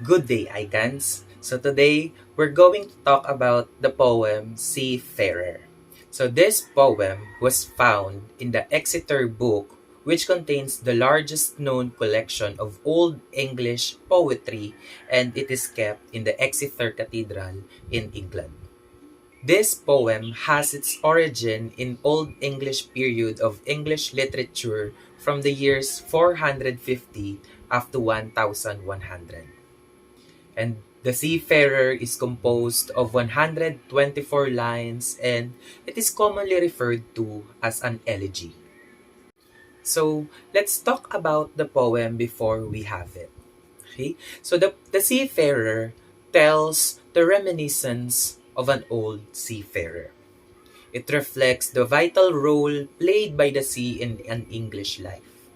Good day, Icons. So today, we're going to talk about the poem Seafarer. So this poem was found in the Exeter Book, which contains the largest known collection of Old English poetry, and it is kept in the Exeter Cathedral in England. This poem has its origin in Old English period of English literature from the years 450 up to 1100. And the Seafarer is composed of 124 lines, and it is commonly referred to as an elegy. So let's talk about the poem before we have it. Okay? So the Seafarer tells the reminiscence of an old seafarer. It reflects the vital role played by the sea in an English life.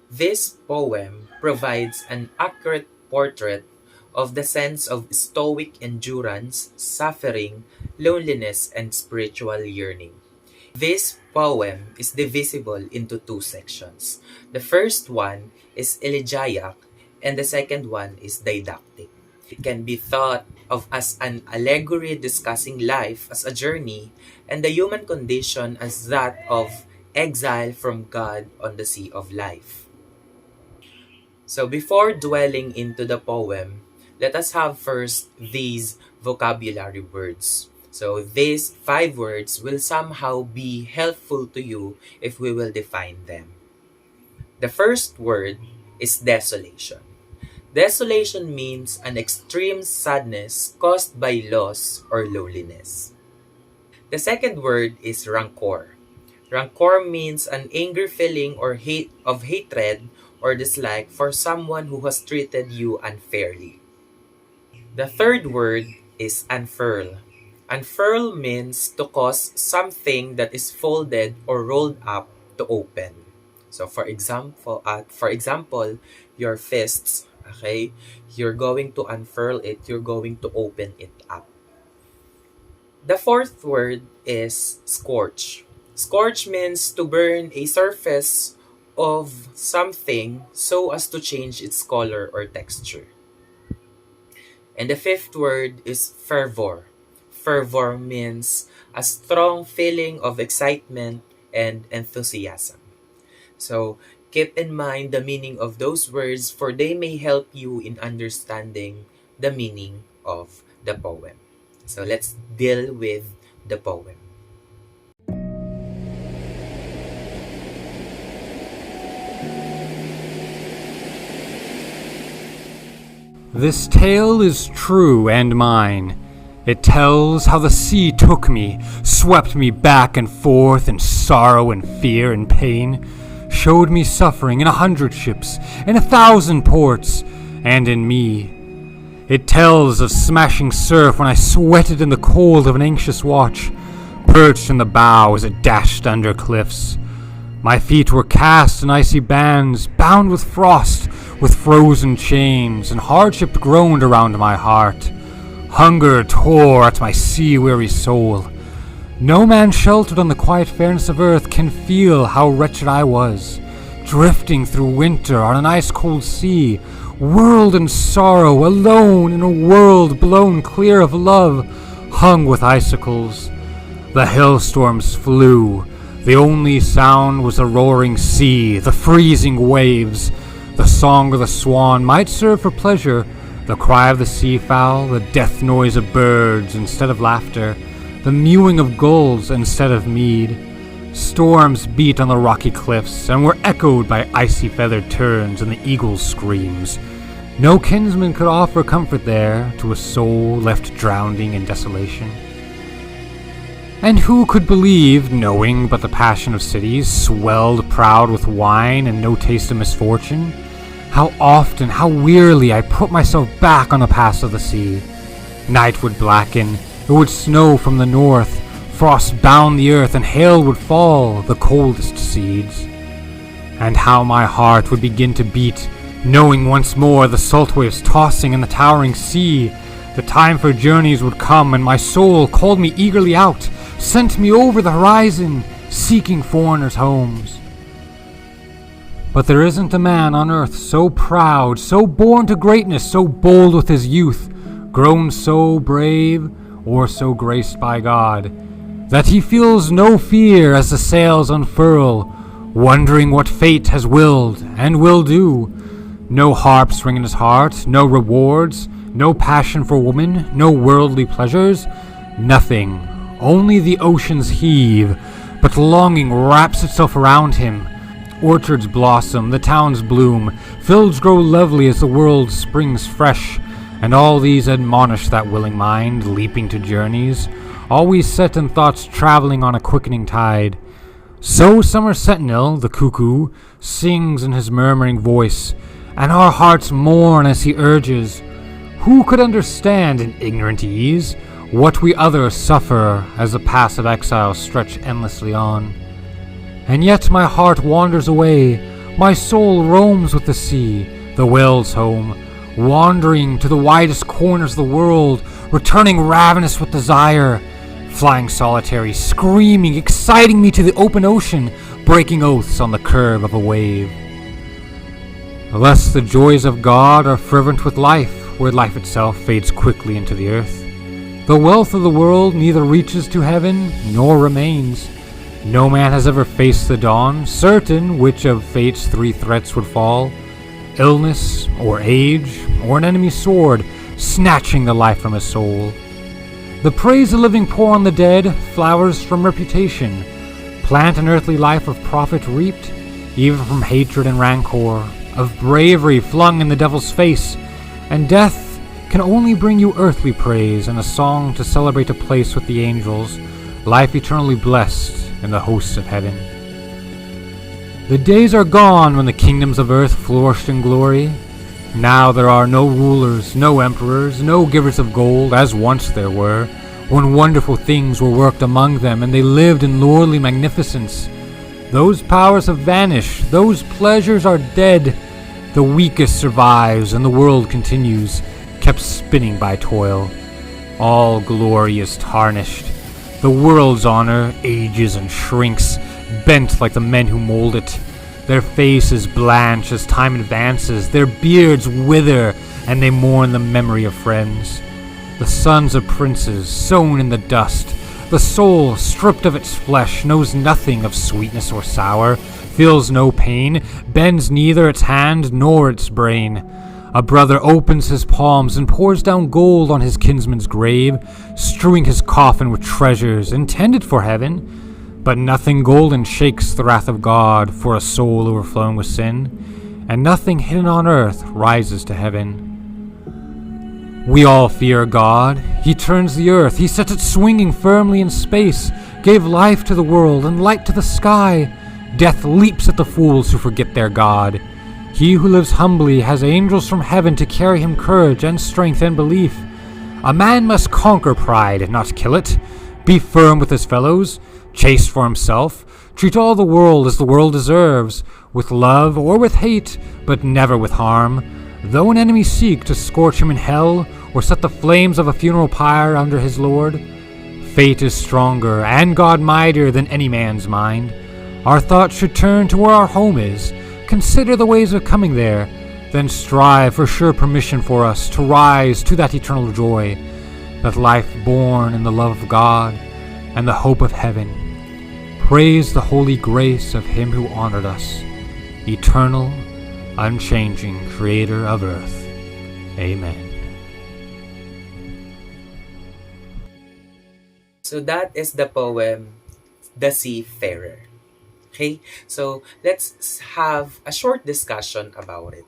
This poem provides an accurate portrait of the sense of stoic endurance, suffering, loneliness, and spiritual yearning. This poem is divisible into two sections. The first one is elegiac, and the second one is didactic. It can be thought of as an allegory discussing life as a journey and the human condition as that of exile from God on the sea of life. So before dwelling into the poem, let us have first these vocabulary words. So these 5 words will somehow be helpful to you if we will define them. The first word is desolation. Desolation means an extreme sadness caused by loss or loneliness. The second word is rancor. Rancor means an angry feeling or hatred or dislike for someone who has treated you unfairly. The third word is unfurl. Unfurl means to cause something that is folded or rolled up to open. So for example, your fists, okay? You're going to unfurl it, you're going to open it up. The fourth word is scorch. Scorch means to burn a surface of something so as to change its color or texture. And the fifth word is fervor. Fervor means a strong feeling of excitement and enthusiasm. So keep in mind the meaning of those words, for they may help you in understanding the meaning of the poem. So let's deal with the poem. This tale is true and mine. It tells how the sea took me, swept me back and forth in sorrow and fear and pain, showed me suffering in 100 ships, in 1,000 ports, and in me. It tells of smashing surf when I sweated in the cold of an anxious watch, perched in the bow as it dashed under cliffs. My feet were cast in icy bands, bound with frost, with frozen chains, and hardship groaned around my heart. Hunger tore at my sea-weary soul. No man sheltered on the quiet fairness of earth can feel how wretched I was, drifting through winter on an ice-cold sea, whirled in sorrow, alone in a world blown clear of love, hung with icicles. The hailstorms flew. The only sound was the roaring sea, the freezing waves. The song of the swan might serve for pleasure, the cry of the seafowl, the death noise of birds instead of laughter, the mewing of gulls instead of mead. Storms beat on the rocky cliffs and were echoed by icy feathered terns and the eagle's screams. No kinsman could offer comfort there to a soul left drowning in desolation. And who could believe, knowing but the passion of cities, swelled proud with wine and no taste of misfortune, how often, how wearily I put myself back on the paths of the sea. Night would blacken, it would snow from the north, frost bound the earth, and hail would fall, the coldest seeds. And how my heart would begin to beat, knowing once more the salt waves tossing in the towering sea. The time for journeys would come, and my soul called me eagerly out, sent me over the horizon, seeking foreigners' homes. But there isn't a man on earth so proud, so born to greatness, so bold with his youth, grown so brave, or so graced by God, that he feels no fear as the sails unfurl, wondering what fate has willed and will do. No harps ring in his heart, no rewards, no passion for woman, no worldly pleasures, nothing. Only the oceans heave, but longing wraps itself around him. Orchards blossom, the towns bloom, fields grow lovely as the world springs fresh, and all these admonish that willing mind, leaping to journeys, always set in thoughts traveling on a quickening tide. So summer sentinel, the cuckoo, sings in his murmuring voice, and our hearts mourn as he urges. Who could understand in ignorant ease what we others suffer as the paths of exile stretch endlessly on? And yet my heart wanders away, my soul roams with the sea, the whale's home, wandering to the widest corners of the world, returning ravenous with desire, flying solitary, screaming, exciting me to the open ocean, breaking oaths on the curve of a wave. Thus the joys of God are fervent with life, where life itself fades quickly into the earth. The wealth of the world neither reaches to heaven nor remains. No man has ever faced the dawn, certain which of fate's three threats would fall: illness, or age, or an enemy's sword, snatching the life from his soul. The praise the living pour on the dead flowers from reputation, plant an earthly life of profit reaped, even from hatred and rancor, of bravery flung in the devil's face, and death can only bring you earthly praise and a song to celebrate a place with the angels, life eternally blessed in the hosts of heaven. The days are gone when the kingdoms of earth flourished in glory. Now there are no rulers, no emperors, no givers of gold, as once there were, when wonderful things were worked among them, and they lived in lordly magnificence. Those powers have vanished, those pleasures are dead. The weakest survives, and the world continues, kept spinning by toil. All glory is tarnished. The world's honor ages and shrinks, bent like the men who mold it. Their faces blanch as time advances, their beards wither, and they mourn the memory of friends. The sons of princes, sown in the dust, the soul, stripped of its flesh, knows nothing of sweetness or sour, feels no pain, bends neither its hand nor its brain. A brother opens his palms and pours down gold on his kinsman's grave, strewing his coffin with treasures intended for heaven. But nothing golden shakes the wrath of God for a soul overflowing with sin, and nothing hidden on earth rises to heaven. We all fear God. He turns the earth, he sets it swinging firmly in space, gave life to the world and light to the sky. Death leaps at the fools who forget their God. He who lives humbly has angels from heaven to carry him courage and strength and belief. A man must conquer pride, not kill it. Be firm with his fellows, chaste for himself, treat all the world as the world deserves, with love or with hate, but never with harm. Though an enemy seek to scorch him in hell, or set the flames of a funeral pyre under his lord, fate is stronger, and God mightier than any man's mind. Our thoughts should turn to where our home is, consider the ways of coming there, then strive for sure permission for us to rise to that eternal joy, that life born in the love of God and the hope of heaven. Praise the holy grace of him who honored us, eternal, unchanging creator of earth. Amen. So that is the poem, The Seafarer. Okay, so let's have a short discussion about it.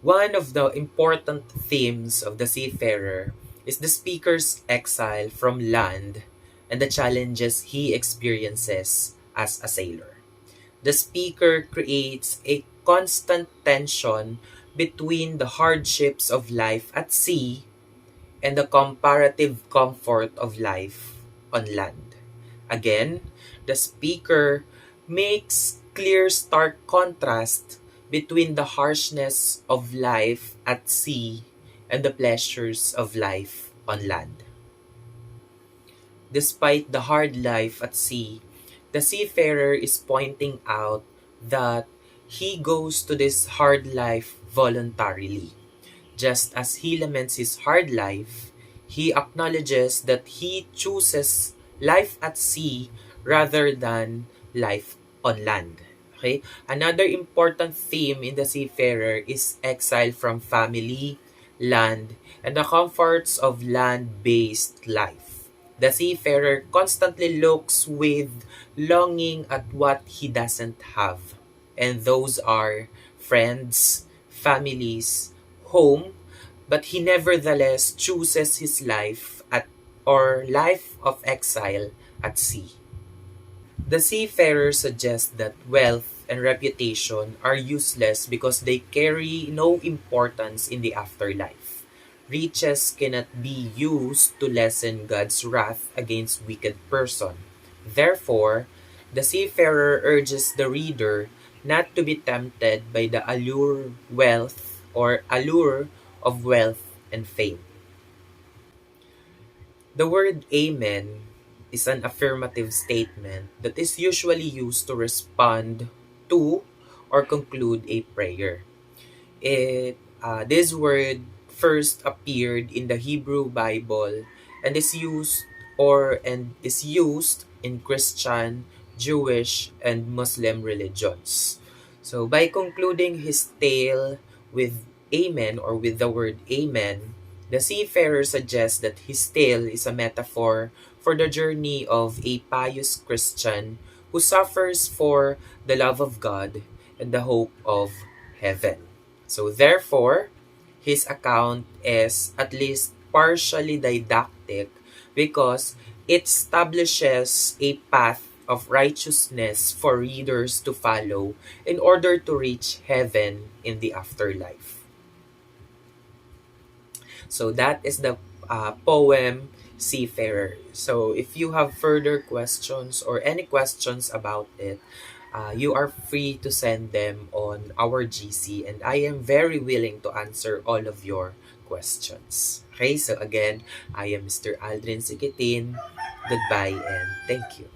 One of the important themes of The Seafarer is the speaker's exile from land and the challenges he experiences as a sailor. The speaker creates a constant tension between the hardships of life at sea and the comparative comfort of life on land. Again, the speaker makes clear stark contrast between the harshness of life at sea and the pleasures of life on land. Despite the hard life at sea, the seafarer is pointing out that he goes to this hard life voluntarily. Just as he laments his hard life, he acknowledges that he chooses life at sea rather than life on land. Okay? Another important theme in the Seafarer is exile from family, land, and the comforts of land-based life. The seafarer constantly looks with longing at what he doesn't have, and those are friends, families, home, but he nevertheless chooses his life at or life of exile at sea. The seafarer suggests that wealth and reputation are useless because they carry no importance in the afterlife. Riches cannot be used to lessen God's wrath against wicked person. Therefore, the seafarer urges the reader not to be tempted by the allure of wealth and fame. The word amen is an affirmative statement that is usually used to respond to or conclude a prayer. This word first appeared in the Hebrew Bible and is used in Christian, Jewish, and Muslim religions. So by concluding his tale with amen or with the word amen, the seafarer suggests that his tale is a metaphor for the journey of a pious Christian who suffers for the love of God and the hope of heaven. So therefore, his account is at least partially didactic because it establishes a path of righteousness for readers to follow in order to reach heaven in the afterlife. So that is the poem Seafarer. So if you have further questions or any questions about it, you are free to send them on our GC, and I am very willing to answer all of your questions. Okay, so again, I am Mr. Aldrin Sikitin. Goodbye and thank you.